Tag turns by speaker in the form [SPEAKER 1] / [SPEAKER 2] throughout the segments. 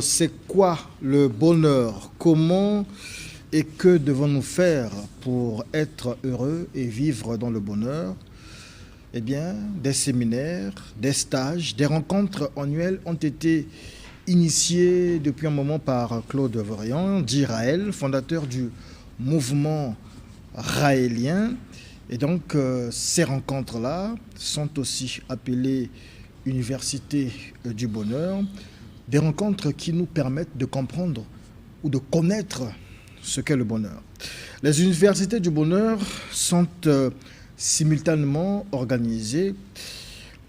[SPEAKER 1] c'est quoi le bonheur? Comment et que devons-nous faire pour être heureux et vivre dans le bonheur? Eh bien, des séminaires, des stages, des rencontres annuelles ont été initiés depuis un moment par Claude Vorian, dit Raël, fondateur du mouvement raélien. Et donc, ces rencontres-là sont aussi appelées Université du bonheur, des rencontres qui nous permettent de comprendre ou de connaître ce qu'est le bonheur. Les universités du bonheur sont simultanément organisées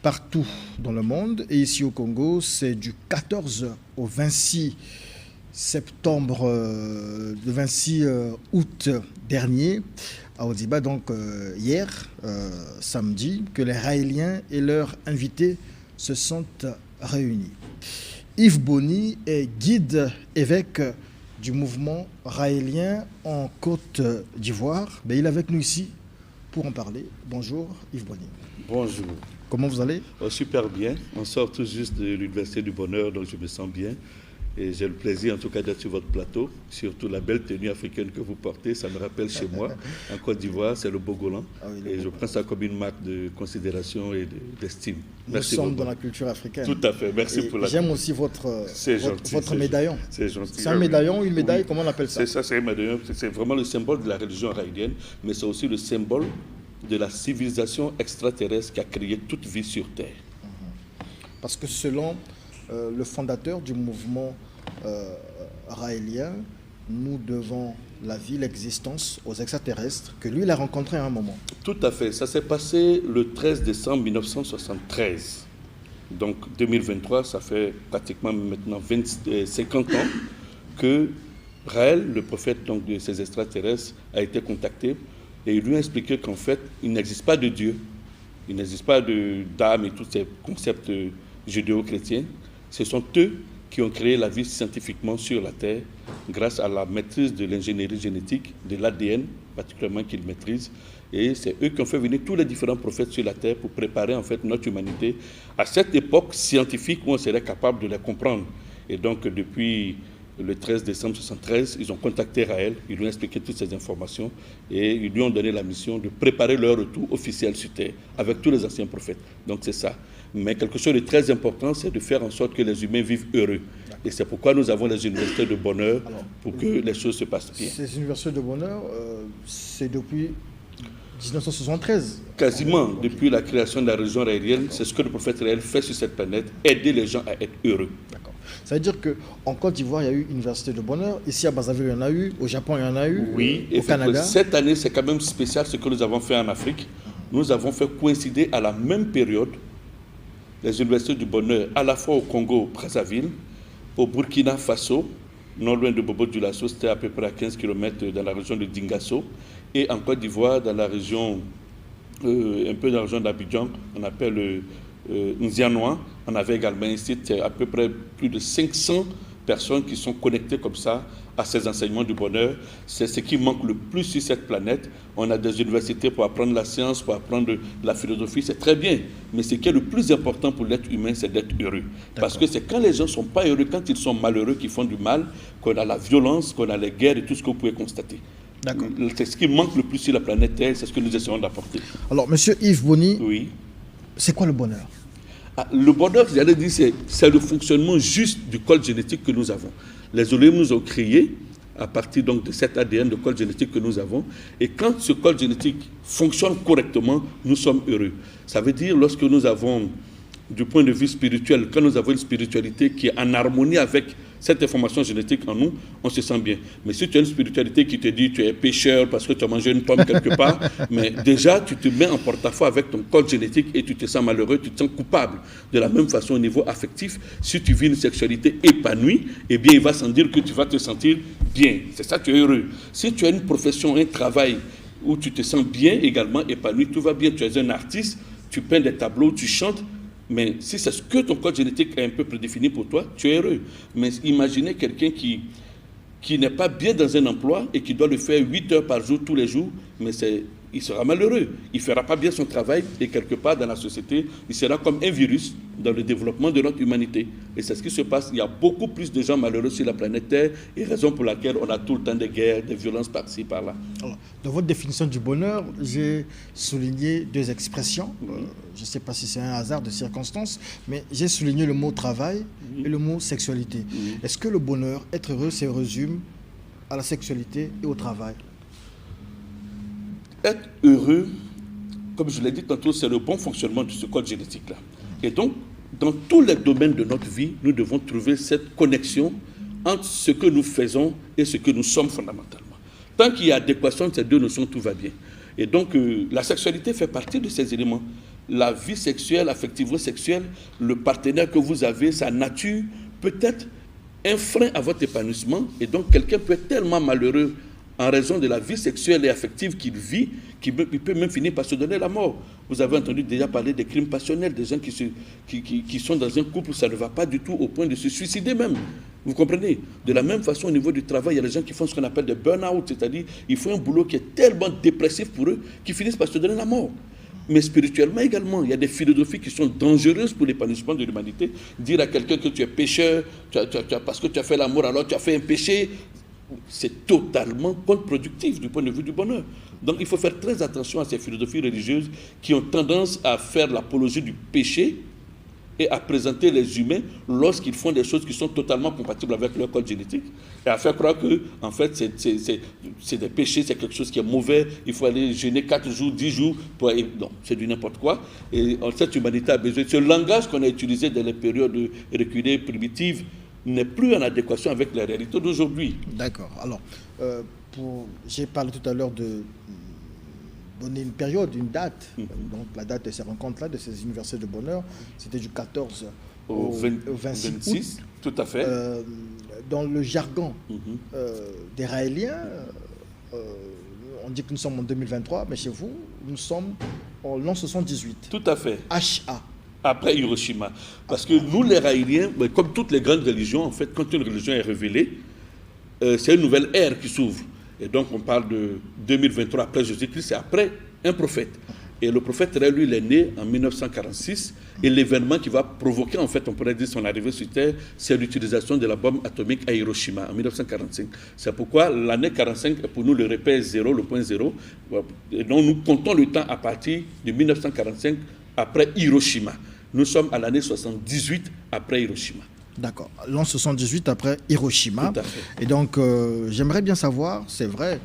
[SPEAKER 1] partout dans le monde. Et ici au Congo, c'est du 14 au 26 septembre, le 26 août dernier, à Odiba, donc hier, samedi, que les Raéliens et leurs invités se sont réunis. Yves Boni est guide évêque du mouvement raélien en Côte d'Ivoire. Mais il est avec nous ici pour en parler. Bonjour Yves Boni.
[SPEAKER 2] Bonjour.
[SPEAKER 1] Comment vous allez?
[SPEAKER 2] Super bien. On sort tout juste de l'Université du bonheur, donc je me sens bien. Et j'ai le plaisir en tout cas d'être sur votre plateau, surtout la belle tenue africaine que vous portez, ça me rappelle chez moi, en Côte d'Ivoire, c'est le Bogolan. Ah oui, et je prends ça comme une marque de considération et d'estime.
[SPEAKER 1] Merci. Nous sommes dans la culture africaine.
[SPEAKER 2] Tout à fait, merci pour la...
[SPEAKER 1] J'aime aussi votre médaillon.
[SPEAKER 2] C'est gentil.
[SPEAKER 1] C'est un médaillon, une médaille, oui. Comment on appelle ça?
[SPEAKER 2] C'est ça, c'est un médaillon, c'est vraiment le symbole de la religion raélienne, mais c'est aussi le symbole de la civilisation extraterrestre qui a créé toute vie sur Terre.
[SPEAKER 1] Parce que selon le fondateur du mouvement raélien, nous devons la vie, l'existence aux extraterrestres que lui, il a rencontré à un moment.
[SPEAKER 2] Tout à fait. Ça s'est passé le 13 décembre 1973. Donc 2023, ça fait pratiquement maintenant 50 ans que Raël, le prophète donc, de ces extraterrestres, a été contacté et il lui a expliqué qu'en fait, il n'existe pas de Dieu, il n'existe pas d'âme et tous ces concepts judéo-chrétiens. Ce sont eux qui ont créé la vie scientifiquement sur la Terre grâce à la maîtrise de l'ingénierie génétique, de l'ADN particulièrement qu'ils maîtrisent. Et c'est eux qui ont fait venir tous les différents prophètes sur la Terre pour préparer en fait notre humanité à cette époque scientifique où on serait capable de les comprendre. Et donc depuis le 13 décembre 1973, ils ont contacté Raël, ils lui ont expliqué toutes ces informations et ils lui ont donné la mission de préparer leur retour officiel sur Terre avec tous les anciens prophètes. Donc c'est ça. Mais quelque chose de très important, c'est de faire en sorte que les humains vivent heureux. Et c'est pourquoi nous avons les universités de bonheur, pour que les choses se passent bien.
[SPEAKER 1] Ces universités de bonheur, c'est depuis 1973.
[SPEAKER 2] Quasiment, depuis la création de la religion raélienne, c'est ce que le prophète Raël fait sur cette planète, aider les gens à être heureux.
[SPEAKER 1] D'accord. Ça veut dire qu'en Côte d'Ivoire, il y a eu une université de bonheur. Ici à Brazzaville, il y en a eu. Au Japon, il y en a eu.
[SPEAKER 2] Oui,
[SPEAKER 1] au Canada.
[SPEAKER 2] Cette année, c'est quand même spécial ce que nous avons fait en Afrique. Nous avons fait coïncider à la même période les universités du bonheur, à la fois au Congo, au Brazzaville, au Burkina Faso, non loin de Bobo-Dioulasso, c'était à peu près à 15 km dans la région de Dingasso, et en Côte d'Ivoire, dans la région, un peu dans la région d'Abidjan, on appelle Nzianois. On avait également un site, à peu près plus de 500 personnes qui sont connectées comme ça à ces enseignements du bonheur. C'est ce qui manque le plus sur cette planète. On a des universités pour apprendre la science, pour apprendre la philosophie, c'est très bien. Mais ce qui est le plus important pour l'être humain, c'est d'être heureux. Parce que c'est quand les gens ne sont pas heureux, quand ils sont malheureux, qu'ils font du mal, qu'on a la violence, qu'on a les guerres et tout ce que vous pouvez constater. C'est ce qui manque le plus sur la planète Terre, c'est ce que nous essayons d'apporter.
[SPEAKER 1] Alors, monsieur Yves Boni,
[SPEAKER 2] oui.
[SPEAKER 1] C'est quoi le bonheur?
[SPEAKER 2] Le bonheur, j'allais dire, c'est le fonctionnement juste du code génétique que nous avons. Les Elohim nous ont créés à partir donc de cet ADN de code génétique que nous avons. Et quand ce code génétique fonctionne correctement, nous sommes heureux. Ça veut dire lorsque nous avons, du point de vue spirituel, quand nous avons une spiritualité qui est en harmonie avec cette information génétique en nous, on se sent bien. Mais si tu as une spiritualité qui te dit tu es pécheur parce que tu as mangé une pomme quelque part, mais déjà tu te mets en porte-à-faux avec ton code génétique et tu te sens malheureux, tu te sens coupable. De la même façon au niveau affectif, si tu vis une sexualité épanouie, eh bien il va sans dire que tu vas te sentir bien. C'est ça, tu es heureux. Si tu as une profession, un travail où tu te sens bien également épanoui, tout va bien, tu es un artiste, tu peins des tableaux, tu chantes. Mais si c'est ce que ton code génétique est un peu prédéfini pour toi, tu es heureux. Mais imaginez quelqu'un qui n'est pas bien dans un emploi et qui doit le faire 8 heures par jour, tous les jours, mais il sera malheureux. Il ne fera pas bien son travail et quelque part dans la société, il sera comme un virus dans le développement de notre humanité. Et c'est ce qui se passe. Il y a beaucoup plus de gens malheureux sur la planète Terre et raison pour laquelle on a tout le temps des guerres, des violences par-ci, par-là.
[SPEAKER 1] Alors, dans votre définition du bonheur, j'ai souligné 2 expressions. Je ne sais pas si c'est un hasard de circonstances, mais j'ai souligné le mot travail et le mot sexualité. Est-ce que le bonheur, être heureux, se résume à la sexualité et au travail?
[SPEAKER 2] Être heureux, comme je l'ai dit tantôt, c'est le bon fonctionnement de ce code génétique-là. Et donc, dans tous les domaines de notre vie, nous devons trouver cette connexion entre ce que nous faisons et ce que nous sommes fondamentalement. Tant qu'il y a adéquation de ces deux notions, tout va bien. Et donc, la sexualité fait partie de ces éléments. La vie sexuelle, affectivo-sexuelle, le partenaire que vous avez, sa nature, peut être un frein à votre épanouissement. Et donc, quelqu'un peut être tellement malheureux en raison de la vie sexuelle et affective qu'il vit, qu'il peut même finir par se donner la mort. Vous avez entendu déjà parler des crimes passionnels, des gens qui sont dans un couple où ça ne va pas du tout au point de se suicider même. Vous comprenez? De la même façon, au niveau du travail, il y a des gens qui font ce qu'on appelle des burn-out, c'est-à-dire ils font un boulot qui est tellement dépressif pour eux qu'ils finissent par se donner la mort. Mais spirituellement également, il y a des philosophies qui sont dangereuses pour l'épanouissement de l'humanité. Dire à quelqu'un que tu es pécheur, parce que tu as fait l'amour, alors tu as fait un péché, c'est totalement contre-productif du point de vue du bonheur. Donc il faut faire très attention à ces philosophies religieuses qui ont tendance à faire l'apologie du péché et à présenter les humains lorsqu'ils font des choses qui sont totalement compatibles avec leur code génétique et à faire croire que en fait c'est des péchés, c'est quelque chose qui est mauvais, il faut aller jeûner 4 jours, 10 jours pour... Non, c'est du n'importe quoi. Et cette humanité a besoin, ce langage qu'on a utilisé dans les périodes reculées, primitives, n'est plus en adéquation avec la réalité d'aujourd'hui.
[SPEAKER 1] D'accord. Alors, j'ai parlé tout à l'heure de donner une période, une date. Donc, la date de ces rencontres-là, de ces universités de bonheur, c'était du 14 au 26 août.
[SPEAKER 2] Tout à fait.
[SPEAKER 1] Dans le jargon des Raéliens, on dit que nous sommes en 2023, mais chez vous, nous sommes en l'an 78.
[SPEAKER 2] Tout à fait.
[SPEAKER 1] HA.
[SPEAKER 2] Après Hiroshima. Parce que nous, les Raéliens, comme toutes les grandes religions, en fait, quand une religion est révélée, c'est une nouvelle ère qui s'ouvre. Et donc, on parle de 2023 après Jésus-Christ, c'est après un prophète. Et le prophète, lui, il est né en 1946. Et l'événement qui va provoquer, en fait, on pourrait dire son arrivée sur Terre, c'est l'utilisation de la bombe atomique à Hiroshima en 1945. C'est pourquoi l'année 45 est pour nous le repère zéro, le point zéro. Et donc, nous comptons le temps à partir de 1945 après Hiroshima. Nous sommes à l'année 78 après Hiroshima.
[SPEAKER 1] D'accord. L'an 78 après Hiroshima.
[SPEAKER 2] Tout à fait.
[SPEAKER 1] Et donc, j'aimerais bien savoir, c'est vrai,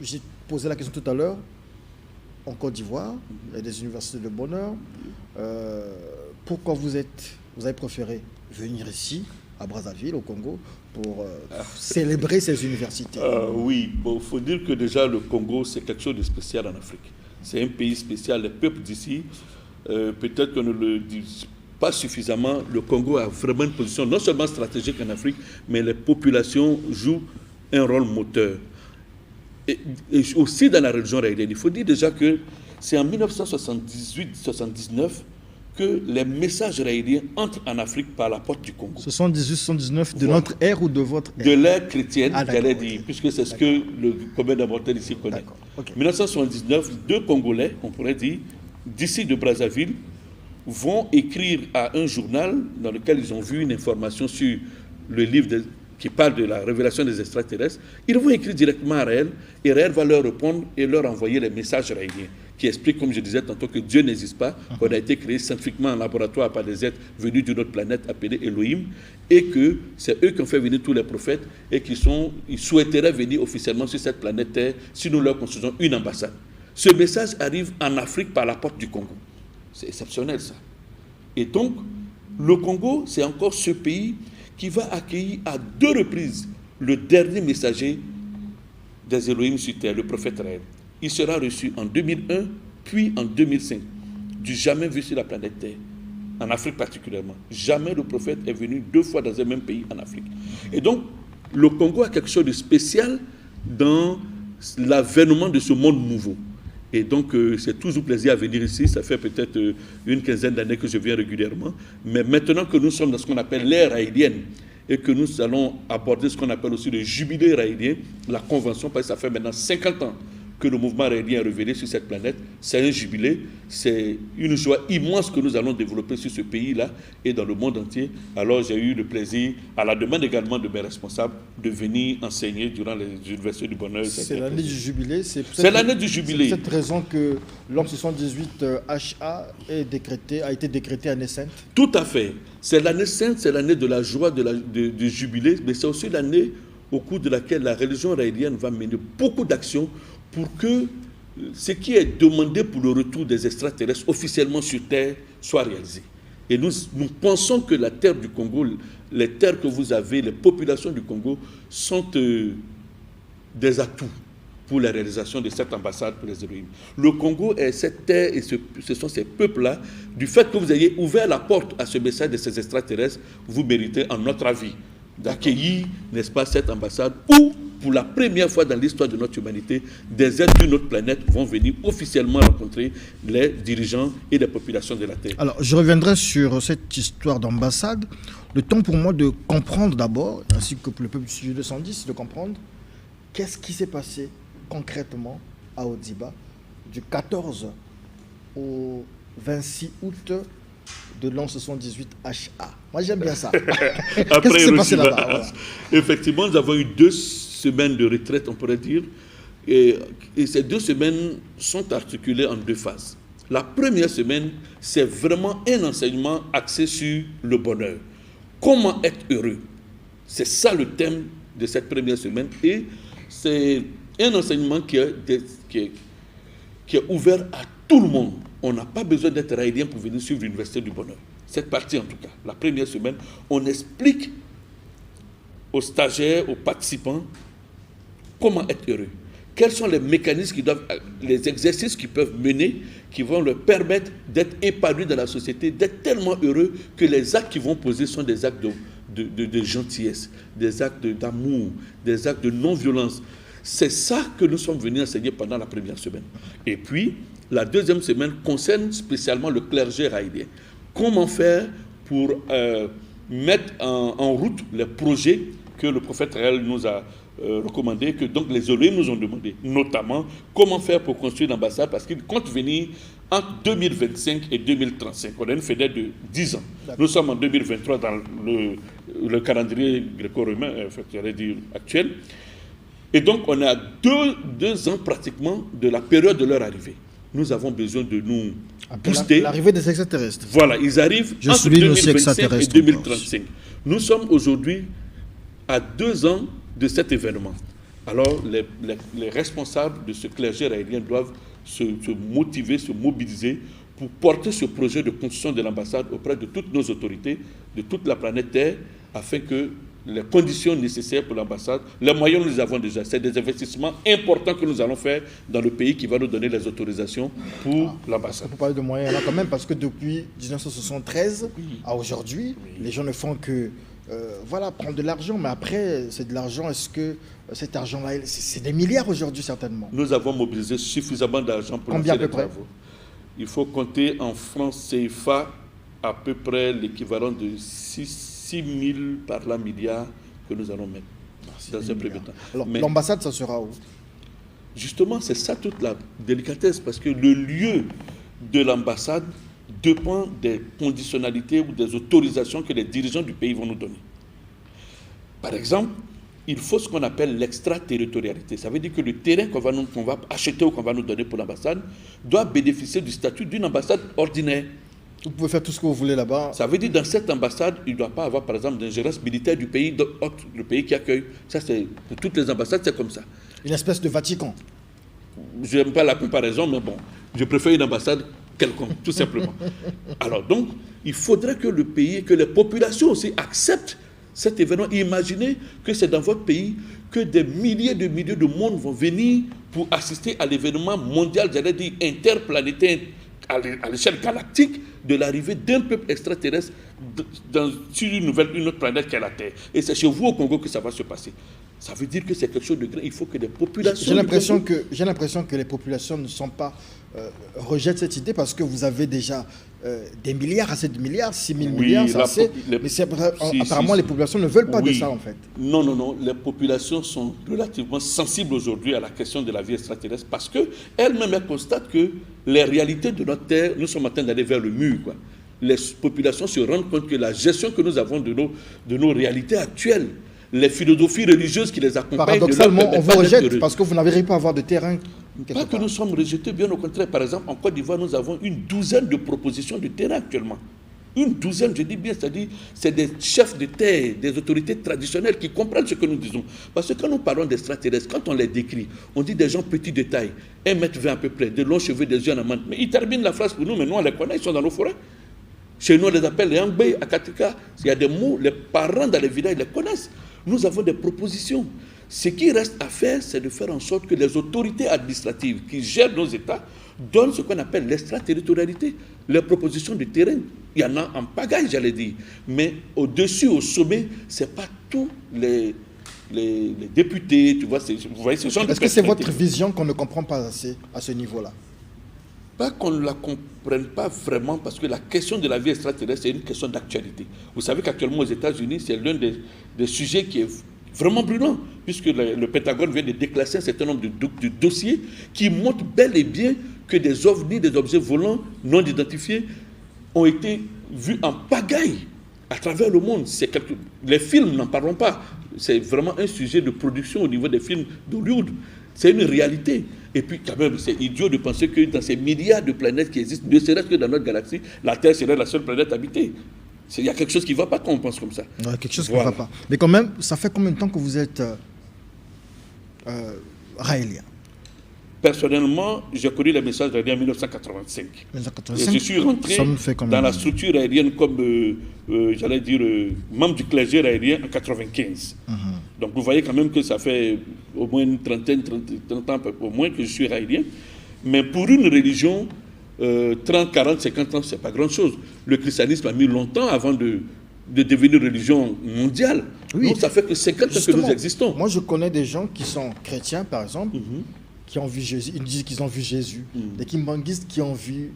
[SPEAKER 1] j'ai posé la question tout à l'heure, en Côte d'Ivoire, il y a des universités de bonheur. Pourquoi vous avez préféré venir ici, à Brazzaville, au Congo, pour célébrer ces universités?
[SPEAKER 2] Oui, il faut dire que déjà le Congo, c'est quelque chose de spécial en Afrique. C'est un pays spécial, les peuples d'ici, peut-être qu'on ne le dit pas suffisamment, le Congo a vraiment une position non seulement stratégique en Afrique, mais les populations jouent un rôle moteur. Et aussi dans la religion raélienne. Il faut dire déjà que c'est en 1978-79 que les messages raéliens entrent en Afrique par la porte du Congo.
[SPEAKER 1] 78-79 de notre ère ou de votre ère?
[SPEAKER 2] De l'ère chrétienne, j'allais dire,
[SPEAKER 1] okay.
[SPEAKER 2] Puisque c'est ce que le commun des mortels ici connaît.
[SPEAKER 1] Okay.
[SPEAKER 2] 1979, 2 Congolais, on pourrait dire, d'ici de Brazzaville, vont écrire à un journal dans lequel ils ont vu une information sur le livre qui parle de la révélation des extraterrestres. Ils vont écrire directement à Raël, et Raël va leur répondre et leur envoyer les messages raéliens, qui expliquent, comme je disais tantôt, que Dieu n'existe pas, qu'on a été créé scientifiquement en laboratoire par des êtres venus d'une autre planète appelée Elohim, et que c'est eux qui ont fait venir tous les prophètes, et ils souhaiteraient venir officiellement sur cette planète Terre si nous leur construisons une ambassade. Ce message arrive en Afrique par la porte du Congo. C'est exceptionnel, ça. Et donc, le Congo, c'est encore ce pays qui va accueillir à 2 reprises le dernier messager des Elohim sur terre, le prophète Raël. Il sera reçu en 2001, puis en 2005. Du jamais vu sur la planète Terre, en Afrique particulièrement. Jamais le prophète est venu 2 fois dans un même pays en Afrique. Et donc, le Congo a quelque chose de spécial dans l'avènement de ce monde nouveau. Et donc, c'est toujours plaisir à venir ici. Ça fait peut-être une quinzaine d'années que je viens régulièrement. Mais maintenant que nous sommes dans ce qu'on appelle l'ère raélienne et que nous allons aborder ce qu'on appelle aussi le jubilé raélien, la convention, parce que ça fait maintenant 50 ans que le mouvement raélien est révélé sur cette planète. C'est un jubilé, c'est une joie immense que nous allons développer sur ce pays-là et dans le monde entier. Alors j'ai eu le plaisir, à la demande également de mes responsables, de venir enseigner durant les universités du bonheur.
[SPEAKER 1] C'est l'année du jubilé.
[SPEAKER 2] C'est l'année du jubilé.
[SPEAKER 1] C'est pour cette raison que l'an 78 HA a été décrété année sainte.
[SPEAKER 2] Tout à fait. C'est l'année sainte, c'est l'année de la joie du jubilé, mais c'est aussi l'année au cours de laquelle la religion raélienne va mener beaucoup d'actions pour que ce qui est demandé pour le retour des extraterrestres officiellement sur Terre soit réalisé. Et nous pensons que la terre du Congo, les terres que vous avez, les populations du Congo sont des atouts pour la réalisation de cette ambassade pour les Elohim. Le Congo est cette terre et ce sont ces peuples-là. Du fait que vous ayez ouvert la porte à ce message de ces extraterrestres, vous méritez, en notre avis, d'accueillir, n'est-ce pas, cette ambassade où, pour la première fois dans l'histoire de notre humanité, des êtres d'une autre planète vont venir officiellement rencontrer les dirigeants et les populations de la Terre.
[SPEAKER 1] Alors, je reviendrai sur cette histoire d'ambassade. Le temps pour moi de comprendre d'abord, ainsi que pour le peuple du Studio 210, de comprendre qu'est-ce qui s'est passé concrètement à Odiba du 14 au 26 août de l'an 78 HA. Moi, j'aime bien ça. Qu'est-ce qui s'est passé là-bas? Voilà.
[SPEAKER 2] Effectivement, nous avons eu 2 semaines de retraite, on pourrait dire. Et ces 2 semaines sont articulées en 2 phases. La première semaine, c'est vraiment un enseignement axé sur le bonheur. Comment être heureux? C'est ça le thème de cette première semaine. Et c'est un enseignement qui est ouvert à tout le monde. On n'a pas besoin d'être raélien pour venir suivre l'Université du Bonheur. Cette partie, en tout cas, la première semaine, on explique aux stagiaires, aux participants, comment être heureux. Quels sont les mécanismes les exercices qu'ils peuvent mener, qui vont leur permettre d'être épanouis dans la société, d'être tellement heureux que les actes qu'ils vont poser sont des actes de gentillesse, des actes d'amour, des actes de non-violence. C'est ça que nous sommes venus enseigner pendant la première semaine. Et puis, la deuxième semaine concerne spécialement le clergé raélien. Comment faire pour mettre en route les projets que le prophète Raël nous a recommandés, que donc les Elohim nous ont demandé. Notamment, comment faire pour construire l'ambassade, parce qu'il compte venir entre 2025 et 2035. On a une fenêtre de 10 ans. D'accord. Nous sommes en 2023 dans le calendrier gréco-romain, j'allais dire actuel. Et donc, on a deux ans pratiquement de la période de leur arrivée. Nous avons besoin de nous booster.
[SPEAKER 1] L'arrivée des extraterrestres.
[SPEAKER 2] Voilà, ils arrivent entre 2025 et 2035. Nous sommes aujourd'hui à 2 ans de cet événement. Alors, les responsables de ce clergé raélien doivent se motiver, se mobiliser pour porter ce projet de construction de l'ambassade auprès de toutes nos autorités, de toute la planète Terre, afin que les conditions nécessaires pour l'ambassade, les moyens nous les avons déjà. C'est des investissements importants que nous allons faire dans le pays qui va nous donner les autorisations pour l'ambassade.
[SPEAKER 1] On peut parler de moyens là quand même, parce que depuis 1973 à aujourd'hui, les gens ne font que prendre de l'argent, mais après, c'est de l'argent. Est-ce que cet argent-là, c'est des milliards aujourd'hui certainement?
[SPEAKER 2] Nous avons mobilisé suffisamment d'argent pour lancer les travaux. Il faut compter en francs CFA à peu près l'équivalent de 6 000 par la milliard que nous allons mettre dans un premier temps.
[SPEAKER 1] Alors, l'ambassade, ça sera où?
[SPEAKER 2] Justement, c'est ça toute la délicatesse, parce que le lieu de l'ambassade dépend des conditionnalités ou des autorisations que les dirigeants du pays vont nous donner. Par exemple, il faut ce qu'on appelle l'extraterritorialité. Ça veut dire que le terrain qu'on va acheter ou qu'on va nous donner pour l'ambassade doit bénéficier du statut d'une ambassade ordinaire.
[SPEAKER 1] Vous pouvez faire tout ce que vous voulez là-bas.
[SPEAKER 2] Ça veut dire que dans cette ambassade, il ne doit pas avoir, par exemple, d'ingérence militaire du pays, le pays qui accueille. Ça, c'est pour toutes les ambassades, c'est comme ça.
[SPEAKER 1] Une espèce de Vatican.
[SPEAKER 2] Je n'aime pas la comparaison, mais bon, je préfère une ambassade quelconque, tout simplement. Alors donc, il faudrait que le pays, que les populations aussi acceptent cet événement. Imaginez que c'est dans votre pays que des milliers de monde vont venir pour assister à l'événement mondial, j'allais dire interplanétaire, à l'échelle galactique, de l'arrivée d'un peuple extraterrestre sur une autre planète qu'est la Terre. Et c'est chez vous au Congo que ça va se passer. Ça veut dire que c'est quelque chose de grand. Il faut que les populations...
[SPEAKER 1] J'ai l'impression que les populations ne sont pas... rejettent cette idée parce que vous avez déjà des milliards à 7 milliards, 6 000 milliards, ça c'est... Mais apparemment, les populations ne veulent pas de ça, en fait.
[SPEAKER 2] Non. Les populations sont relativement sensibles aujourd'hui à la question de la vie extraterrestre parce qu'elles-mêmes constatent que les réalités de notre Terre, nous sommes en train d'aller vers le mur, quoi. Les populations se rendent compte que la gestion que nous avons de nos réalités actuelles, les philosophies religieuses qui les accompagnent...
[SPEAKER 1] Paradoxalement, on vous rejette parce que vous n'arrivez pas à avoir de terrain.
[SPEAKER 2] Pas que nous sommes rejetés, bien au contraire. Par exemple, en Côte d'Ivoire, nous avons une douzaine de propositions de terrain actuellement. Une douzaine, je dis bien, c'est-à-dire, c'est des chefs de terre, des autorités traditionnelles qui comprennent ce que nous disons. Parce que quand nous parlons d'extraterrestres, quand on les décrit, on dit des gens petits de taille, 1,20 m à peu près, de longs cheveux, des yeux en amande. Mais ils terminent la phrase pour nous, mais nous on les connaît, ils sont dans nos forêts. Chez nous, on les appelle les Angbé, à Katika. Il y a des mots, les parents dans les villages les connaissent. Nous avons des propositions. Ce qui reste à faire, c'est de faire en sorte que les autorités administratives qui gèrent nos États donnent ce qu'on appelle l'extraterritorialité. Les propositions de terrain, il y en a en pagaille, j'allais dire. Mais au-dessus, au sommet, ce n'est pas tous les députés, tu vois, vous voyez ce genre de...
[SPEAKER 1] Est-ce que c'est votre vision qu'on ne comprend pas assez à ce niveau-là?
[SPEAKER 2] Pas qu'on ne la comprenne pas vraiment, parce que la question de la vie extraterrestre, c'est une question d'actualité. Vous savez qu'actuellement aux États-Unis, c'est l'un des sujets qui est vraiment brûlant, puisque le Pentagone vient de déclasser un certain nombre de dossiers qui montrent bel et bien que des ovnis, des objets volants non identifiés, ont été vus en pagaille à travers le monde. Les films n'en parlons pas. C'est vraiment un sujet de production au niveau des films d'Hollywood. C'est une réalité. Et puis, quand même, c'est idiot de penser que dans ces milliards de planètes qui existent, ne serait-ce que dans notre galaxie, la Terre serait la seule planète habitée. Il y a quelque chose qui ne va pas quand on pense comme ça.
[SPEAKER 1] Ouais, quelque chose qui ne va pas. Mais quand même, ça fait combien de temps que vous êtes raélien?
[SPEAKER 2] Personnellement, j'ai connu les messages raéliens en 1985. 1985. Et je suis rentré dans la structure aérienne comme, j'allais dire, membre du clergé aérien en 1995. Donc vous voyez quand même que ça fait au moins une trentaine, 30 ans au moins que je suis raélien. Mais pour une religion, 30, 40, 50 ans, ce n'est pas grand-chose. Le christianisme a mis longtemps avant de devenir religion mondiale. Oui. Donc ça fait que 50 ans que nous existons.
[SPEAKER 1] Moi, je connais des gens qui sont chrétiens, par exemple, qui ont vu Jésus. Ils disent qu'ils ont vu Jésus. Des kimbanguistes qui ont vu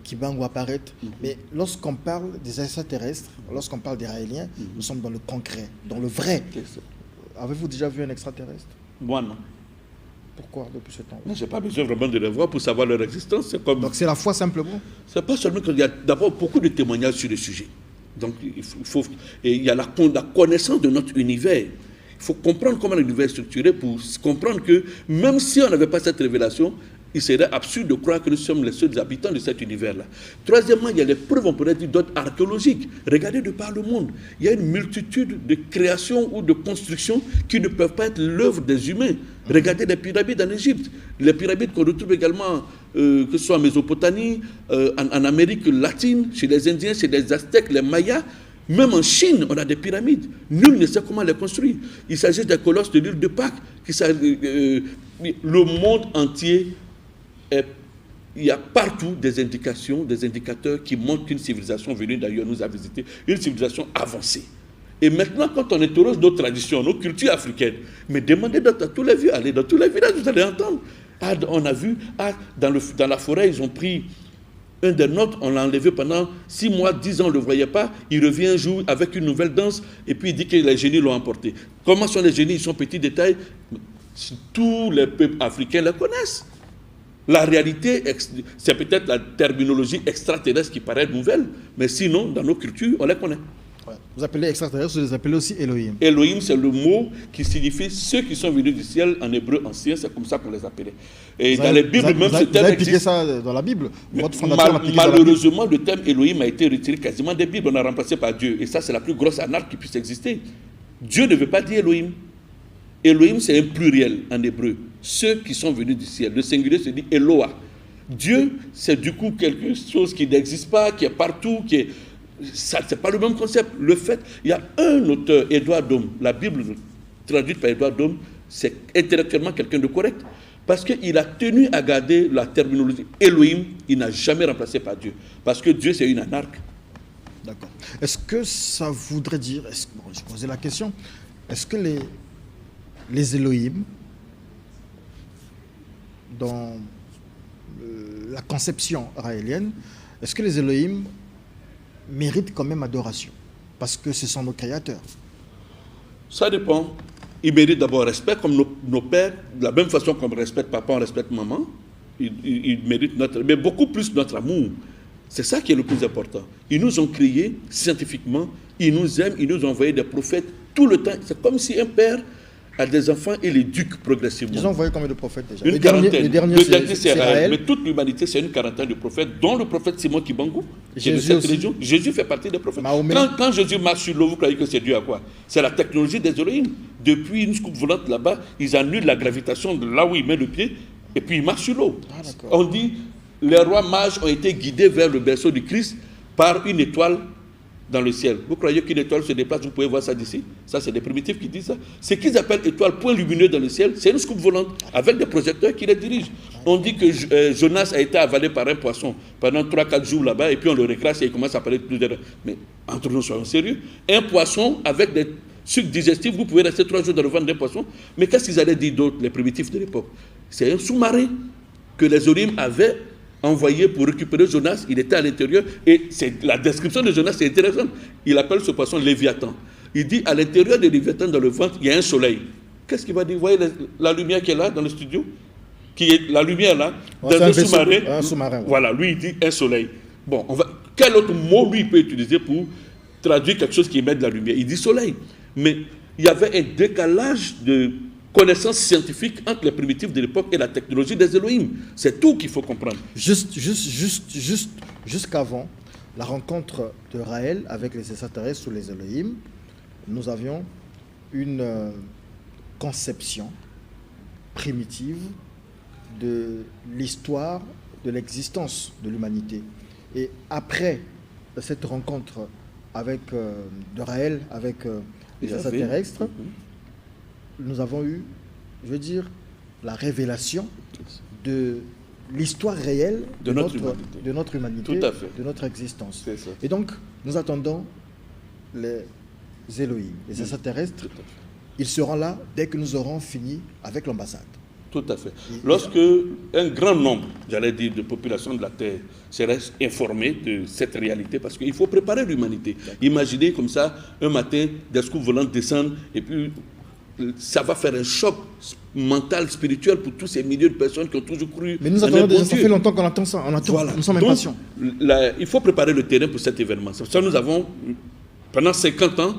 [SPEAKER 1] Kimbangu apparaître. Mais lorsqu'on parle des extraterrestres, lorsqu'on parle des raéliens, nous sommes dans le concret, dans le vrai. Avez-vous déjà vu un extraterrestre?
[SPEAKER 2] Moi, non.
[SPEAKER 1] Pourquoi depuis ce temps?
[SPEAKER 2] Je n'ai pas besoin vraiment de les voir pour savoir leur existence.
[SPEAKER 1] Donc c'est la foi simplement?
[SPEAKER 2] Ce n'est pas seulement qu'il y a d'abord beaucoup de témoignages sur le sujet. Donc il y a la connaissance de notre univers. Il faut comprendre comment l'univers est structuré pour comprendre que même si on n'avait pas cette révélation, il serait absurde de croire que nous sommes les seuls habitants de cet univers-là. Troisièmement, il y a les preuves, on pourrait dire, d'ordre archéologique. Regardez de par le monde. Il y a une multitude de créations ou de constructions qui ne peuvent pas être l'œuvre des humains. Regardez les pyramides en Égypte. Les pyramides qu'on retrouve également, que ce soit en Mésopotamie, en Amérique latine, chez les Indiens, chez les Aztèques, les Mayas. Même en Chine, on a des pyramides. Nul ne sait comment les construire. Il s'agit des colosses de l'île de Pâques. Le monde entier, il y a partout des indications, des indicateurs qui montrent qu'une civilisation venue d'ailleurs nous a visité, une civilisation avancée. Et maintenant, quand on interroge nos traditions, nos cultures africaines, mais demandez dans tous les vieux, allez dans tous les villages, vous allez entendre. On a vu, dans la forêt, ils ont pris un des nôtres, on l'a enlevé pendant 6 mois, 10 ans, on ne le voyait pas. Il revient un jour avec une nouvelle danse et puis il dit que les génies l'ont emporté. Comment sont les génies? Ils sont petits détails. Tous les peuples africains les connaissent. La réalité, c'est peut-être la terminologie extraterrestre qui paraît nouvelle, mais sinon, dans nos cultures, on les connaît.
[SPEAKER 1] Ouais. Vous appelez extraterrestres, vous les appelez aussi Elohim.
[SPEAKER 2] Elohim, c'est le mot qui signifie ceux qui sont venus du ciel en hébreu ancien, c'est comme ça qu'on les appelait. Et dans les Bibles, même ce terme existe.
[SPEAKER 1] Vous avez ça dans la Bible?
[SPEAKER 2] Malheureusement, le terme Elohim a été retiré quasiment des Bibles, on a remplacé par Dieu. Et ça, c'est la plus grosse arnaque qui puisse exister. Dieu ne veut pas dire Elohim. Elohim, c'est un pluriel en hébreu. Ceux qui sont venus du ciel. Le singulier se dit Eloah. Dieu, c'est du coup quelque chose qui n'existe pas, qui est partout, qui est... Ça, c'est pas le même concept. Le fait, il y a un auteur, Edouard Dom, la Bible traduite par Edouard Dom, c'est intellectuellement quelqu'un de correct. Parce qu'il a tenu à garder la terminologie Elohim, il n'a jamais remplacé par Dieu. Parce que Dieu, c'est une anarque.
[SPEAKER 1] D'accord. Est-ce que ça voudrait dire, je posais la question, est-ce que les Elohim, dans la conception raélienne, est-ce que les Elohim méritent quand même adoration? Parce que ce sont nos créateurs.
[SPEAKER 2] Ça dépend. Ils méritent d'abord respect, comme nos pères, de la même façon qu'on respecte papa, on respecte maman. Ils méritent mais beaucoup plus notre amour. C'est ça qui est le plus important. Ils nous ont créés scientifiquement, ils nous aiment, ils nous ont envoyé des prophètes tout le temps. C'est comme si un père a des enfants et les éduque progressivement.
[SPEAKER 1] Ils ont envoyé combien de prophètes déjà?
[SPEAKER 2] Une quarantaine.
[SPEAKER 1] Le dernier
[SPEAKER 2] c'est Raël. Mais toute l'humanité, c'est une quarantaine de prophètes, dont le prophète Simon Kibangou, qui est de cette région. Jésus fait partie des prophètes. Quand Jésus marche sur l'eau, vous croyez que c'est dû à quoi? C'est la technologie des Elohim. Depuis une soucoupe volante là-bas, ils annulent la gravitation de là où il met le pied, et puis il marche sur l'eau. On dit, les rois mages ont été guidés vers le berceau du Christ par une étoile dans le ciel. Vous croyez qu'une étoile se déplace? Vous pouvez voir ça d'ici. Ça, c'est des primitifs qui disent ça. Ce qu'ils appellent étoile, point lumineux dans le ciel, c'est une soucoupe volante avec des projecteurs qui les dirigent. On dit que Jonas a été avalé par un poisson pendant 3-4 jours là-bas, et puis on le récrache et il commence à parler de plus de... Mais entre nous, soyons sérieux. Un poisson avec des sucres digestifs, vous pouvez rester 3 jours dans le ventre d'un poisson. Mais qu'est-ce qu'ils allaient dire d'autre, les primitifs de l'époque? C'est un sous-marin que les Elohim avaient envoyé pour récupérer Jonas. Il était à l'intérieur, et la description de Jonas c'est intéressant. Il appelle ce poisson Léviathan. Il dit, à l'intérieur de Léviathan, dans le ventre, il y a un soleil. Qu'est-ce qu'il va dire? Vous voyez la lumière qui est là dans le studio, qui est la lumière là, dans un sous-marin. Voilà, lui il dit un soleil. Bon, quel autre mot lui il peut utiliser pour traduire quelque chose qui émet de la lumière? Il dit soleil. Mais il y avait un décalage de connaissances scientifiques entre les primitifs de l'époque et la technologie des Elohim. C'est tout qu'il faut comprendre.
[SPEAKER 1] Jusqu'avant la rencontre de Raël avec les extraterrestres ou les Elohim, nous avions une conception primitive de l'histoire de l'existence de l'humanité. Et après cette rencontre de Raël avec les extraterrestres, nous avons eu, je veux dire, la révélation de l'histoire réelle de notre humanité,
[SPEAKER 2] tout à fait,
[SPEAKER 1] de notre existence. Et donc, nous attendons les Elohim, les extraterrestres. Ils seront là dès que nous aurons fini avec l'ambassade.
[SPEAKER 2] Tout à fait. Lorsque un grand nombre, j'allais dire, de populations de la Terre seraient informées de cette réalité, parce qu'il faut préparer l'humanité. Imaginez comme ça, un matin, des scouts volants descendent, et puis ça va faire un choc mental, spirituel pour tous ces milliers de personnes qui ont toujours cru.
[SPEAKER 1] Mais nous attendons déjà, ça fait longtemps qu'on attend ça.
[SPEAKER 2] Voilà.
[SPEAKER 1] Nous sommes impatients.
[SPEAKER 2] Il faut préparer le terrain pour cet événement. Ça, nous avons, pendant 50 ans,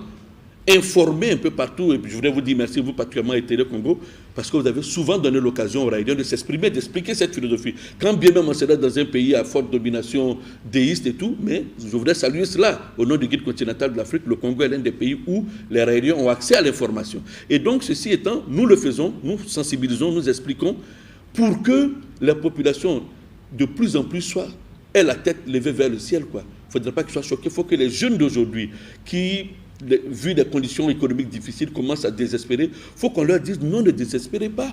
[SPEAKER 2] informé un peu partout, et puis je voudrais vous dire merci, vous particulièrement, Télé Congo, parce que vous avez souvent donné l'occasion aux Raéliens de s'exprimer, d'expliquer cette philosophie. Quand bien même on serait dans un pays à forte domination déiste et tout, mais je voudrais saluer cela. Au nom du guide continental de l'Afrique, le Congo est l'un des pays où les Raéliens ont accès à l'information. Et donc, ceci étant, nous le faisons, nous sensibilisons, nous expliquons, pour que la population de plus en plus ait la tête levée vers le ciel, quoi. Il ne faudrait pas qu'ils soient choqués. Il faut que les jeunes d'aujourd'hui qui, vu des conditions économiques difficiles, commencent à désespérer. Il faut qu'on leur dise non, ne désespérez pas.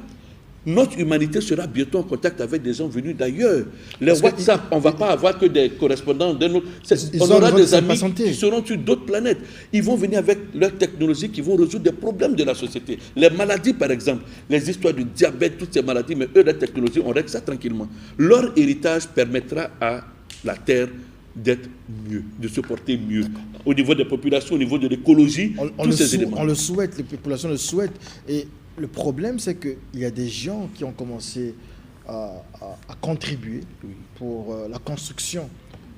[SPEAKER 2] Notre humanité sera bientôt en contact avec des gens venus d'ailleurs. Les WhatsApp, on ne va pas avoir que des correspondants. On aura des amis qui seront sur d'autres planètes. Ils vont venir avec leurs technologies qui vont résoudre des problèmes de la société. Les maladies, par exemple, les histoires de diabète, toutes ces maladies, mais eux, la technologie, on règle ça tranquillement. Leur héritage permettra à la Terre d'être mieux, de se porter mieux. Au niveau des populations, au niveau de l'écologie, tous ces éléments.
[SPEAKER 1] On le souhaite, les populations le souhaitent. Et le problème, c'est qu'il y a des gens qui ont commencé à contribuer pour la construction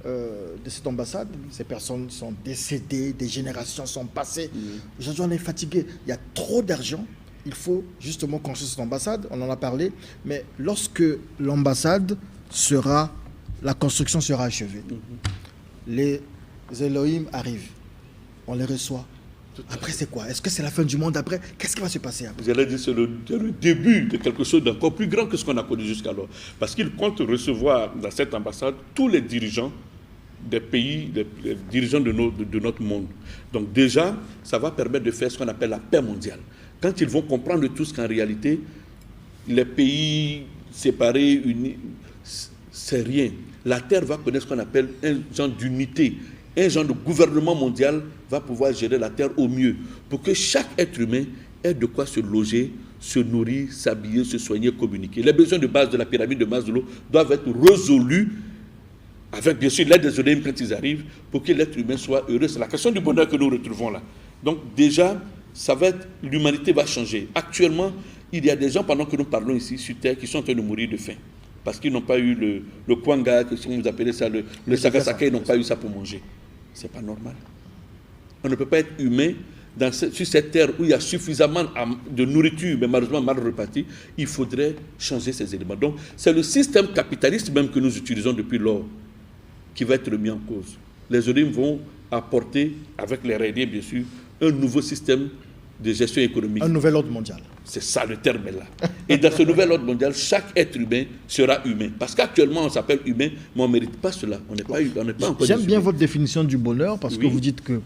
[SPEAKER 1] de cette ambassade. Ces personnes sont décédées, des générations sont passées. Aujourd'hui, on est fatigué. Il y a trop d'argent. Il faut justement construire cette ambassade. On en a parlé. Mais lorsque l'ambassade la construction sera achevée, les Elohim arrivent. On les reçoit. Après, c'est quoi? Est-ce que c'est la fin du monde après? Qu'est-ce qui va se passer après?
[SPEAKER 2] J'allais dire, c'est le début de quelque chose d'encore plus grand que ce qu'on a connu jusqu'alors. Parce qu'ils comptent recevoir dans cette ambassade tous les dirigeants des pays, les dirigeants de notre monde. Donc déjà, ça va permettre de faire ce qu'on appelle la paix mondiale. Quand ils vont comprendre tous qu'en réalité, les pays séparés, unis, c'est rien. La Terre va connaître ce qu'on appelle un genre d'unité. Un genre de gouvernement mondial va pouvoir gérer la Terre au mieux pour que chaque être humain ait de quoi se loger, se nourrir, s'habiller, se soigner, communiquer. Les besoins de base de la pyramide de Maslow doivent être résolus avec bien sûr l'aide des Elohim quand ils arrivent, pour que l'être humain soit heureux. C'est la question du bonheur que nous retrouvons là. Donc déjà, l'humanité va changer. Actuellement, il y a des gens, pendant que nous parlons ici sur Terre, qui sont en train de mourir de faim. Parce qu'ils n'ont pas eu le kwanga, que vous appelez ça, le sagasaka, ils n'ont pas eu ça pour manger. C'est pas normal. On ne peut pas être humain sur cette terre où il y a suffisamment de nourriture, mais malheureusement mal repartie. Il faudrait changer ces éléments. Donc, c'est le système capitaliste même que nous utilisons depuis lors qui va être mis en cause. Les Elohim vont apporter, avec les Raéliens bien sûr, un nouveau système de gestion économique.
[SPEAKER 1] Un nouvel ordre mondial.
[SPEAKER 2] C'est ça, le terme est là. Et dans ce nouvel ordre mondial, chaque être humain sera humain. Parce qu'actuellement, on s'appelle humain, mais on ne mérite pas cela. On n'est pas encore.
[SPEAKER 1] J'aime bien votre définition du bonheur, parce que vous dites que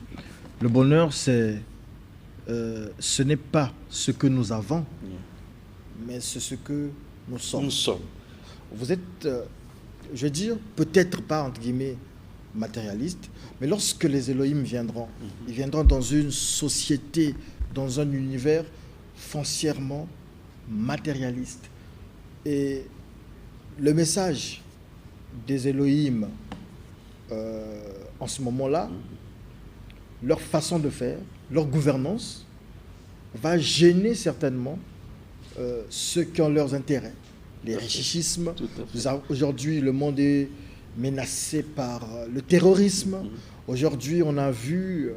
[SPEAKER 1] le bonheur, ce n'est pas ce que nous avons, mais c'est ce que nous sommes.
[SPEAKER 2] Nous sommes.
[SPEAKER 1] Vous êtes, je veux dire, peut-être pas, entre guillemets, matérialiste, mais lorsque les Elohim viendront, ils viendront dans une société, dans un univers foncièrement matérialiste. Et le message des Elohim en ce moment-là, leur façon de faire, leur gouvernance, va gêner certainement ceux qui ont leurs intérêts. Les richismes. Aujourd'hui, le monde est menacé par le terrorisme. Aujourd'hui, on a vu,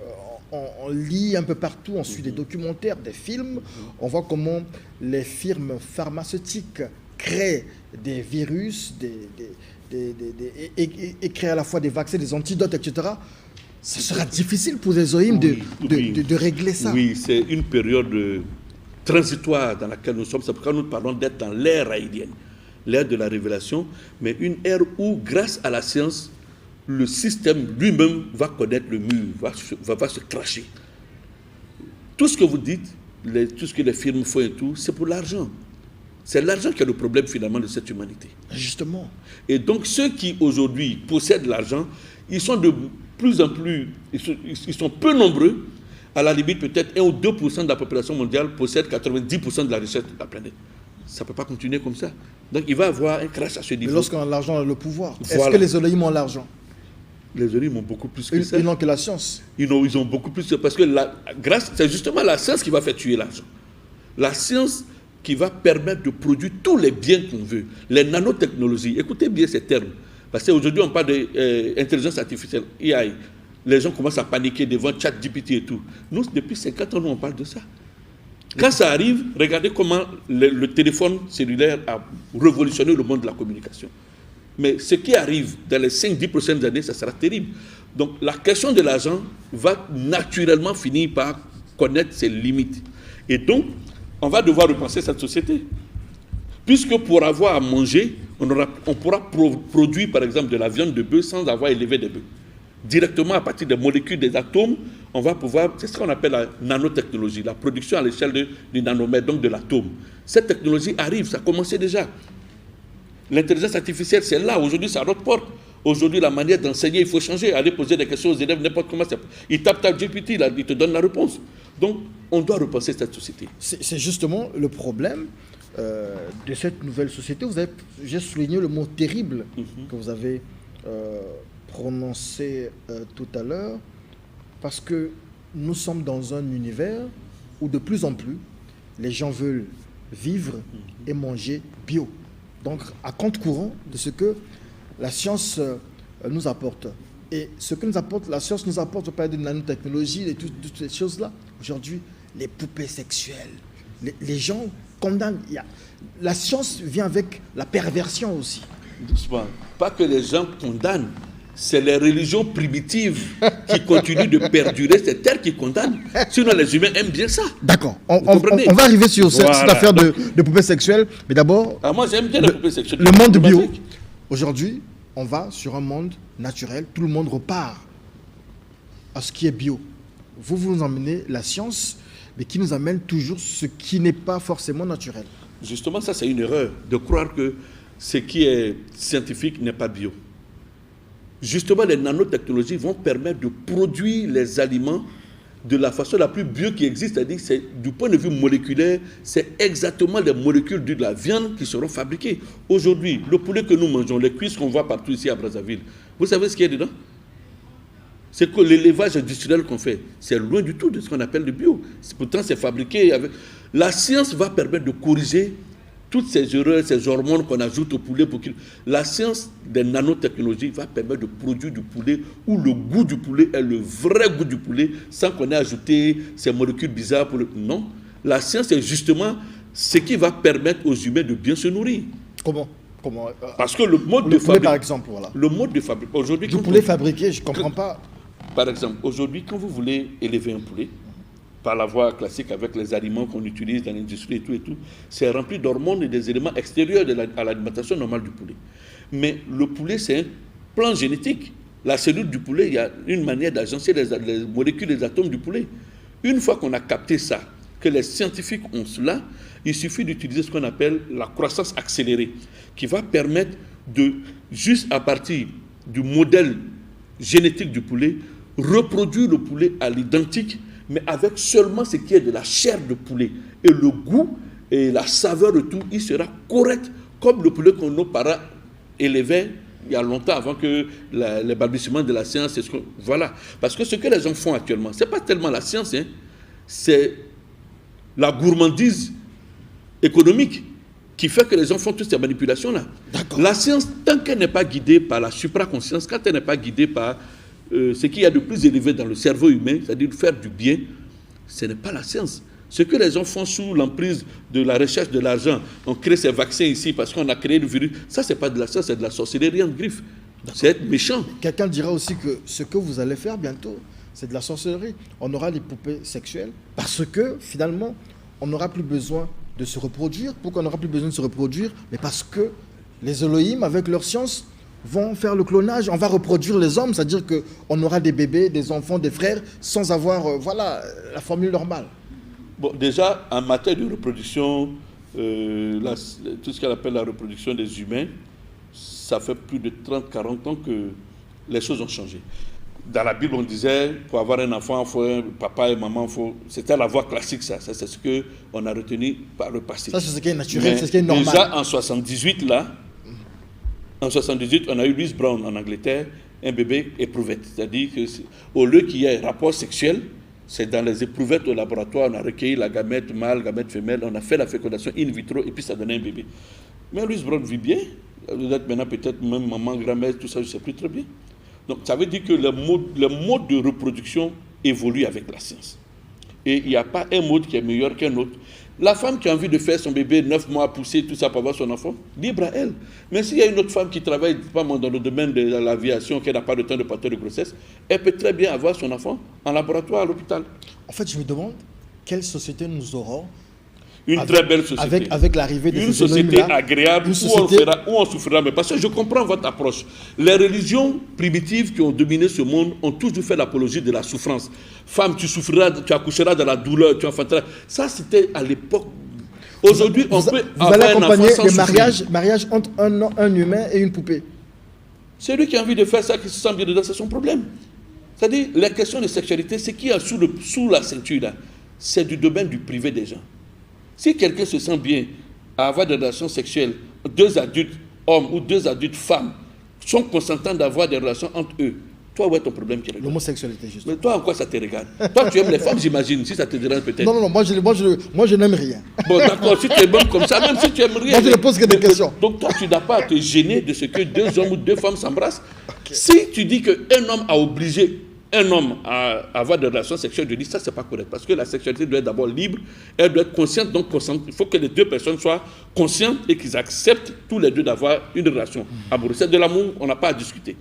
[SPEAKER 1] on lit un peu partout, on suit des documentaires, des films, on voit comment les firmes pharmaceutiques créent des virus, et créent à la fois des vaccins, des antidotes, etc. Ce sera difficile pour les Elohim de régler ça.
[SPEAKER 2] Oui, c'est une période transitoire dans laquelle nous sommes. C'est pourquoi nous parlons d'être dans l'ère raïdienne, l'ère de la révélation, mais une ère où, grâce à la science, le système lui-même va connaître le mur, va se cracher. Tout ce que vous dites, tout ce que les firmes font et tout, c'est pour l'argent. C'est l'argent qui est le problème finalement de cette humanité.
[SPEAKER 1] Justement.
[SPEAKER 2] Et donc ceux qui aujourd'hui possèdent l'argent, ils sont de plus en plus, ils sont peu nombreux. À la limite, peut-être 1 ou 2% de la population mondiale possède 90% de la richesse de la planète. Ça ne peut pas continuer comme ça. Donc il va y avoir un crash à ce niveau.
[SPEAKER 1] Mais lorsqu'on a l'argent, on a le pouvoir. Voilà. Est-ce que les Elohim ont l'argent?
[SPEAKER 2] Les Elohim ont beaucoup plus que ça.
[SPEAKER 1] Ils n'ont que la science.
[SPEAKER 2] Ils ont beaucoup plus, parce que c'est justement la science qui va faire tuer l'argent. La science qui va permettre de produire tous les biens qu'on veut. Les nanotechnologies, écoutez bien ces termes. Parce qu'aujourd'hui, on parle d'intelligence artificielle, AI. Les gens commencent à paniquer devant ChatGPT et tout. Nous, depuis 50 ans, on parle de ça. Quand ça arrive, regardez comment le téléphone cellulaire a révolutionné le monde de la communication. Mais ce qui arrive dans les 5-10 prochaines années, ça sera terrible. Donc la question de l'argent va naturellement finir par connaître ses limites. Et donc, on va devoir repenser cette société. Puisque pour avoir à manger, on pourra produire par exemple de la viande de bœuf sans avoir élevé des bœufs. Directement à partir des molécules, des atomes, on va pouvoir, c'est ce qu'on appelle la nanotechnologie, la production à l'échelle du nanomètre, donc de l'atome. Cette technologie arrive, ça a commencé déjà. L'intelligence artificielle, c'est là, aujourd'hui, c'est à notre porte. Aujourd'hui, la manière d'enseigner, il faut changer. Aller poser des questions aux élèves, n'importe comment. Il tape GPT, là, il te donne la réponse. Donc, on doit repenser cette société.
[SPEAKER 1] C'est justement le problème de cette nouvelle société. J'ai souligné le mot terrible que vous avez prononcé tout à l'heure, parce que nous sommes dans un univers où de plus en plus, les gens veulent vivre et manger bio. Donc, à compte courant de ce que la science nous apporte. Et ce que la science nous apporte, on parle de nanotechnologie et toutes ces choses-là. Aujourd'hui, les poupées sexuelles. Les gens condamnent. La science vient avec la perversion aussi.
[SPEAKER 2] Doucement. Pas que les gens condamnent, c'est les religions primitives qui continuent de perdurer. C'est elles qui condamnent. Sinon, les humains aiment bien ça.
[SPEAKER 1] D'accord. On va arriver sur cette affaire de poupées sexuelles. Mais d'abord,
[SPEAKER 2] moi j'aime bien les poupées sexuelles.
[SPEAKER 1] Le monde bio. Aujourd'hui, on va sur un monde naturel. Tout le monde repart à ce qui est bio. Vous nous emmenez la science, mais qui nous amène toujours ce qui n'est pas forcément naturel.
[SPEAKER 2] Justement, ça c'est une erreur de croire que ce qui est scientifique n'est pas bio. Justement, les nanotechnologies vont permettre de produire les aliments de la façon la plus bio qui existe, c'est-à-dire que c'est, du point de vue moléculaire, c'est exactement les molécules de la viande qui seront fabriquées. Aujourd'hui, le poulet que nous mangeons, les cuisses qu'on voit partout ici à Brazzaville, vous savez ce qu'il y a dedans? C'est que l'élevage industriel qu'on fait, c'est loin du tout de ce qu'on appelle le bio. Pourtant, c'est fabriqué avec... La science va permettre de corriger toutes ces erreurs, ces hormones qu'on ajoute au poulet pour qu'il... La science des nanotechnologies va permettre de produire du poulet où le goût du poulet est le vrai goût du poulet sans qu'on ait ajouté ces molécules bizarres pour le... Non. La science est justement ce qui va permettre aux humains de bien se nourrir.
[SPEAKER 1] Comment
[SPEAKER 2] Parce que le mode
[SPEAKER 1] de fabrication, par exemple, voilà.
[SPEAKER 2] Le mode de fabrication... Aujourd'hui,
[SPEAKER 1] du poulet fabriqué, je ne comprends pas.
[SPEAKER 2] Par exemple, aujourd'hui, quand vous voulez élever un poulet, par la voie classique avec les aliments qu'on utilise dans l'industrie et tout, c'est rempli d'hormones et des éléments extérieurs à l'alimentation normale du poulet. Mais le poulet, c'est un plan génétique. La cellule du poulet, il y a une manière d'agencer les molécules, les atomes du poulet. Une fois qu'on a capté ça, que les scientifiques ont cela, il suffit d'utiliser ce qu'on appelle la croissance accélérée, qui va permettre de, juste à partir du modèle génétique du poulet, reproduire le poulet à l'identique, mais avec seulement ce qui est de la chair de poulet. Et le goût et la saveur de tout, il sera correct, comme le poulet que nos parents élevaient il y a longtemps, avant que les balbutiements de la science... Voilà. Parce que ce que les gens font actuellement, ce n'est pas tellement la science, hein, c'est la gourmandise économique qui fait que les gens font toutes ces manipulations-là. La science, tant qu'elle n'est pas guidée par la supraconscience, quand elle n'est pas guidée par... ce qu'il y a de plus élevé dans le cerveau humain, c'est-à-dire faire du bien, ce n'est pas la science. Ce que les gens font sous l'emprise de la recherche de l'argent, on crée ces vaccins ici parce qu'on a créé le virus, ça c'est pas de la science, c'est de la sorcellerie en griffe. C'est être méchant.
[SPEAKER 1] Quelqu'un dira aussi que ce que vous allez faire bientôt, c'est de la sorcellerie. On aura des poupées sexuelles parce que finalement, on n'aura plus besoin de se reproduire. Pourquoi on n'aura plus besoin de se reproduire? Mais parce que les Elohim, avec leur science, vont faire le clonage, on va reproduire les hommes, c'est-à-dire qu'on aura des bébés, des enfants, des frères, sans avoir, voilà, la formule normale.
[SPEAKER 2] Bon, déjà, en matière de reproduction, tout ce qu'elle appelle la reproduction des humains, ça fait plus de 30-40 ans que les choses ont changé. Dans la Bible, on disait, pour avoir un enfant, il faut un papa et maman, c'était la voie classique, ça c'est ce qu'on a retenu par le passé.
[SPEAKER 1] Ça, c'est ce qui est naturel, c'est ce qui est normal.
[SPEAKER 2] Déjà, en 78, là, en 78, on a eu Louis Brown en Angleterre, un bébé éprouvette. C'est-à-dire qu'au lieu qu'il y ait un rapport sexuel, c'est dans les éprouvettes au laboratoire, on a recueilli la gamète mâle, gamète femelle, on a fait la fécondation in vitro et puis ça donnait un bébé. Mais Louis Brown vit bien. Maintenant, peut-être même maman, grand-mère, tout ça, je ne sais plus très bien. Donc, ça veut dire que le mode de reproduction évolue avec la science. Et il n'y a pas un mode qui est meilleur qu'un autre. La femme qui a envie de faire son bébé 9 mois, pousser, tout ça pour avoir son enfant, libre à elle. Mais s'il y a une autre femme qui travaille pas dans le domaine de l'aviation, qui n'a pas de temps de porteur de grossesse, elle peut très bien avoir son enfant en laboratoire à l'hôpital.
[SPEAKER 1] En fait, je me demande quelle société nous aurons.
[SPEAKER 2] Une très belle société.
[SPEAKER 1] Avec l'arrivée de
[SPEAKER 2] une société agréable où on souffrira. Mais parce que je comprends votre approche. Les religions primitives qui ont dominé ce monde ont toujours fait l'apologie de la souffrance. Femme, tu souffriras, tu accoucheras de la douleur, tu enfanteras. Ça, c'était à l'époque. Aujourd'hui, on peut avoir un enfant sans souffrir.
[SPEAKER 1] Mariage entre un humain et une poupée.
[SPEAKER 2] Celui qui a envie de faire ça, qui se sent bien dedans, c'est son problème. C'est-à-dire, la question de sexualité, ce qu'il y a sous la ceinture, là, c'est du domaine du privé des gens. Si quelqu'un se sent bien à avoir des relations sexuelles, deux adultes hommes ou deux adultes femmes sont consentants d'avoir des relations entre eux, toi, où est ton problème qui est là?
[SPEAKER 1] L'homosexualité, justement.
[SPEAKER 2] Mais toi, en quoi ça te regarde? Toi, tu aimes les femmes, j'imagine, si ça te dérange peut-être.
[SPEAKER 1] Non, moi je n'aime rien.
[SPEAKER 2] Bon, d'accord, si tu es bon comme ça, même si tu aimes rien.
[SPEAKER 1] Moi, je ne pose que des questions.
[SPEAKER 2] Donc, toi, tu n'as pas à te gêner de ce que deux hommes ou deux femmes s'embrassent. Okay. Si tu dis qu'un homme a obligé un homme à avoir des relations sexuelles, je dis ça, c'est pas correct. Parce que la sexualité doit être d'abord libre, elle doit être consciente, donc consciente. Il faut que les deux personnes soient conscientes et qu'ils acceptent tous les deux d'avoir une relation amoureuse. C'est de l'amour, on n'a pas à discuter.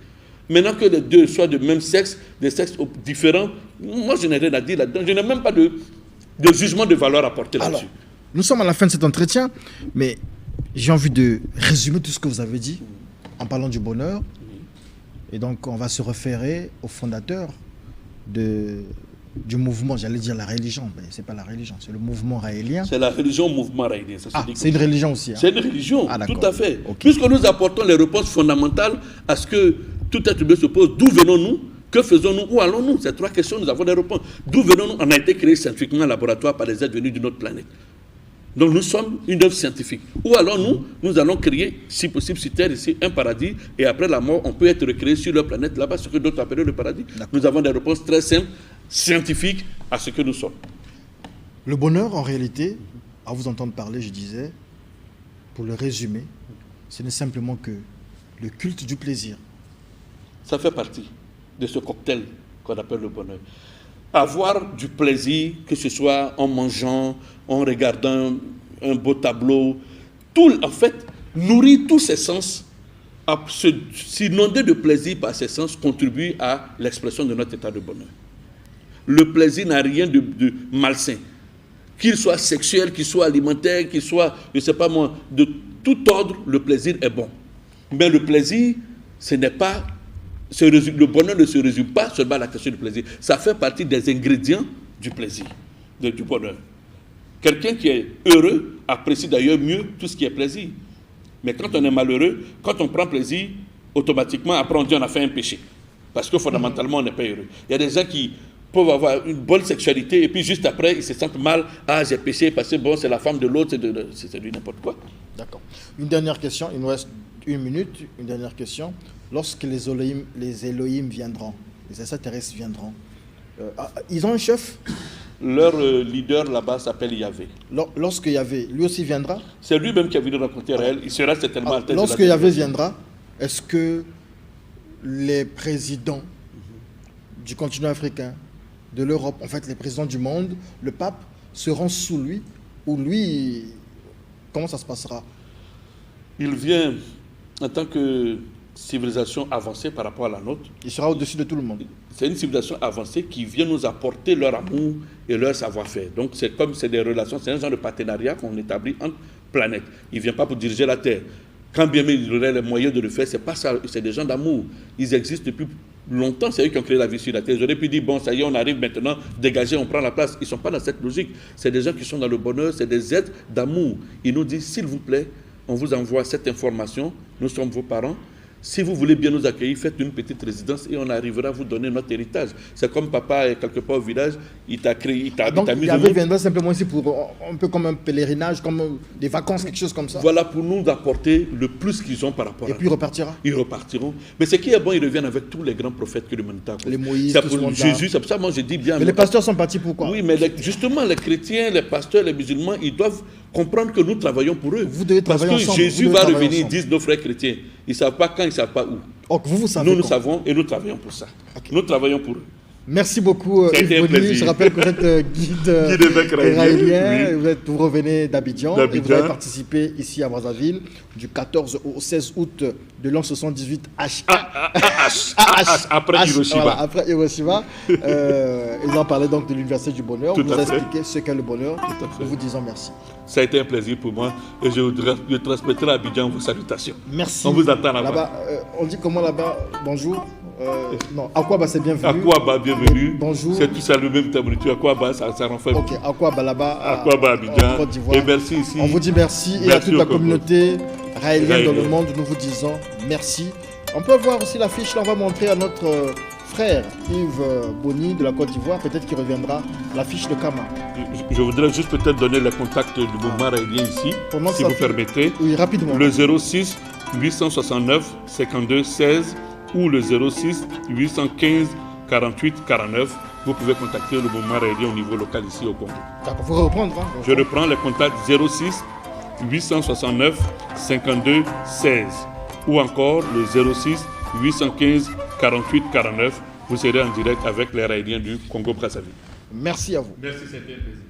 [SPEAKER 2] Maintenant que les deux soient de même sexe, des sexes différents, moi je n'ai rien à dire là-dedans. Je n'ai même pas de jugement de valeur à porter là-dessus.
[SPEAKER 1] Nous sommes à la fin de cet entretien, mais j'ai envie de résumer tout ce que vous avez dit en parlant du bonheur. Et donc, on va se référer au fondateur du mouvement, j'allais dire la religion, mais ce n'est pas la religion, c'est le mouvement raélien.
[SPEAKER 2] C'est la religion, mouvement raélien.
[SPEAKER 1] C'est une religion aussi. Hein.
[SPEAKER 2] C'est une religion, tout à fait. Okay. Puisque nous apportons les réponses fondamentales à ce que tout être humain se pose, d'où venons-nous? Que faisons-nous? Où allons-nous? Ces trois questions, nous avons des réponses. D'où venons-nous? On a été créé scientifiquement un laboratoire par des êtres venus d'une autre planète. Donc nous sommes une œuvre scientifique. Où allons-nous? Nous allons créer, si possible, sur Terre, ici, un paradis. Et après la mort, on peut être recréé sur leur planète là-bas, ce que d'autres appellent le paradis. Nous avons des réponses très simples, scientifiques, à ce que nous sommes.
[SPEAKER 1] Le bonheur, en réalité, à vous entendre parler, je disais, pour le résumer, ce n'est simplement que le culte du plaisir.
[SPEAKER 2] Ça fait partie de ce cocktail qu'on appelle le bonheur. Avoir du plaisir, que ce soit en mangeant, en regardant un beau tableau, en fait, nourrir tous ses sens, s'inonder de plaisir par ses sens, contribue à l'expression de notre état de bonheur. Le plaisir n'a rien de malsain. Qu'il soit sexuel, qu'il soit alimentaire, qu'il soit, je ne sais pas moi, de tout ordre, le plaisir est bon. Mais le plaisir, ce n'est pas... Le bonheur ne se résume pas seulement à la question du plaisir. Ça fait partie des ingrédients du plaisir, du bonheur. Quelqu'un qui est heureux apprécie d'ailleurs mieux tout ce qui est plaisir. Mais quand on est malheureux, quand on prend plaisir, automatiquement, après on dit on a fait un péché. Parce que fondamentalement, on n'est pas heureux. Il y a des gens qui peuvent avoir une bonne sexualité et puis juste après, ils se sentent mal. Ah, j'ai péché parce que bon, c'est la femme de l'autre, c'est du n'importe quoi.
[SPEAKER 1] D'accord. Une dernière question, il nous reste 1 minute. Une dernière question. Lorsque les Elohim viendront, les extraterrestres viendront, ils ont un chef?
[SPEAKER 2] Leur leader là-bas s'appelle Yahvé.
[SPEAKER 1] Lorsque Yahvé, lui aussi viendra?
[SPEAKER 2] C'est lui-même qui a venu rencontrer Raël. Il sera certainement à tête.
[SPEAKER 1] Lorsque Yahvé viendra, est-ce que les présidents du continent africain, de l'Europe, en fait les présidents du monde, le pape, seront sous lui? Ou lui, comment ça se passera?
[SPEAKER 2] Il vient en tant que civilisation avancée par rapport à la nôtre.
[SPEAKER 1] Il sera au-dessus de tout le monde.
[SPEAKER 2] C'est une civilisation avancée qui vient nous apporter leur amour et leur savoir-faire. Donc c'est comme c'est des relations, c'est un genre de partenariat qu'on établit entre planètes. Il ne vient pas pour diriger la Terre. Quand bien même il aurait les moyens de le faire, c'est pas ça, c'est des gens d'amour. Ils existent depuis longtemps, c'est eux qui ont créé la vie sur la Terre. Ils auraient pu dire, bon, ça y est, on arrive maintenant, dégagez, on prend la place. Ils ne sont pas dans cette logique. C'est des gens qui sont dans le bonheur, c'est des êtres d'amour. Ils nous disent, s'il vous plaît, on vous envoie cette information, nous sommes vos parents. Si vous voulez bien nous accueillir, faites une petite résidence et on arrivera à vous donner notre héritage. C'est comme papa est quelque part au village, il t'a créé, il t'a mis au monde.
[SPEAKER 1] Yahvé viendra simplement ici pour un peu comme un pèlerinage, comme des vacances, quelque chose comme ça.
[SPEAKER 2] Voilà, pour nous apporter le plus qu'ils ont par rapport à nous.
[SPEAKER 1] Et puis il repartira.
[SPEAKER 2] Ils repartiront. Mais ce qui est bon, ils reviennent avec tous les grands prophètes que l'humanité a connus.
[SPEAKER 1] Les Moïse,
[SPEAKER 2] c'est pour Jésus, c'est pour ça moi je dis bien.
[SPEAKER 1] Mais les pasteurs sont partis pourquoi?
[SPEAKER 2] Oui, mais justement, les chrétiens, les pasteurs, les musulmans, ils doivent comprendre que nous travaillons pour eux.
[SPEAKER 1] Vous devez travailler ensemble.
[SPEAKER 2] Parce que Jésus va revenir, disent nos frères chrétiens. Ils ne savent pas quand, ils ne savent pas où.
[SPEAKER 1] Donc vous savez.
[SPEAKER 2] Nous savons et nous travaillons pour ça. Okay. Nous travaillons pour eux.
[SPEAKER 1] Merci beaucoup Yves Boni. Je rappelle que vous êtes guide raélien.
[SPEAKER 2] Oui.
[SPEAKER 1] Vous revenez d'Abidjan et vous avez participé ici à Brazzaville du 14 au 16 août de l'an 78
[SPEAKER 2] après Hiroshima.
[SPEAKER 1] Voilà, après Hiroshima. Ils en parlaient donc de l'Université du Bonheur. Vous nous avez expliqué ce qu'est le bonheur. Nous vous disons merci.
[SPEAKER 2] Ça a été un plaisir pour moi et je transmettrai à Abidjan vos salutations.
[SPEAKER 1] Merci.
[SPEAKER 2] On vous attend là-bas.
[SPEAKER 1] On dit comment là-bas? Bonjour. Non, Akwaba c'est bienvenu.
[SPEAKER 2] Akwaba, bienvenue.
[SPEAKER 1] Bonjour.
[SPEAKER 2] C'est tout ça le même tabritu. Akwaba, ça renferme.
[SPEAKER 1] Ok, Akwaba là-bas.
[SPEAKER 2] Akwaba, Abidjan.
[SPEAKER 1] Côte d'Ivoire.
[SPEAKER 2] Et merci ici.
[SPEAKER 1] On vous dit merci et à toute la communauté raélienne dans le monde, nous vous disons merci. On peut voir aussi l'affiche, là on va montrer à notre frère Yves Boni de la Côte d'Ivoire, peut-être qu'il reviendra, l'affiche de Kama.
[SPEAKER 2] Je voudrais juste peut-être donner le contact du mouvement raélien ici, si vous permettez.
[SPEAKER 1] Oui, rapidement.
[SPEAKER 2] Le 06 869 52 16 ou le 06 815 48 49. Vous pouvez contacter le mouvement raélien au niveau local ici au Congo.
[SPEAKER 1] D'accord, il faut reprendre. Hein,
[SPEAKER 2] je reprends les contacts 06 869 52 16 ou encore le 06 815 48 49. Vous serez en direct avec les raéliens du Congo-Brazzaville.
[SPEAKER 1] Merci à vous.
[SPEAKER 2] Merci, c'était un plaisir.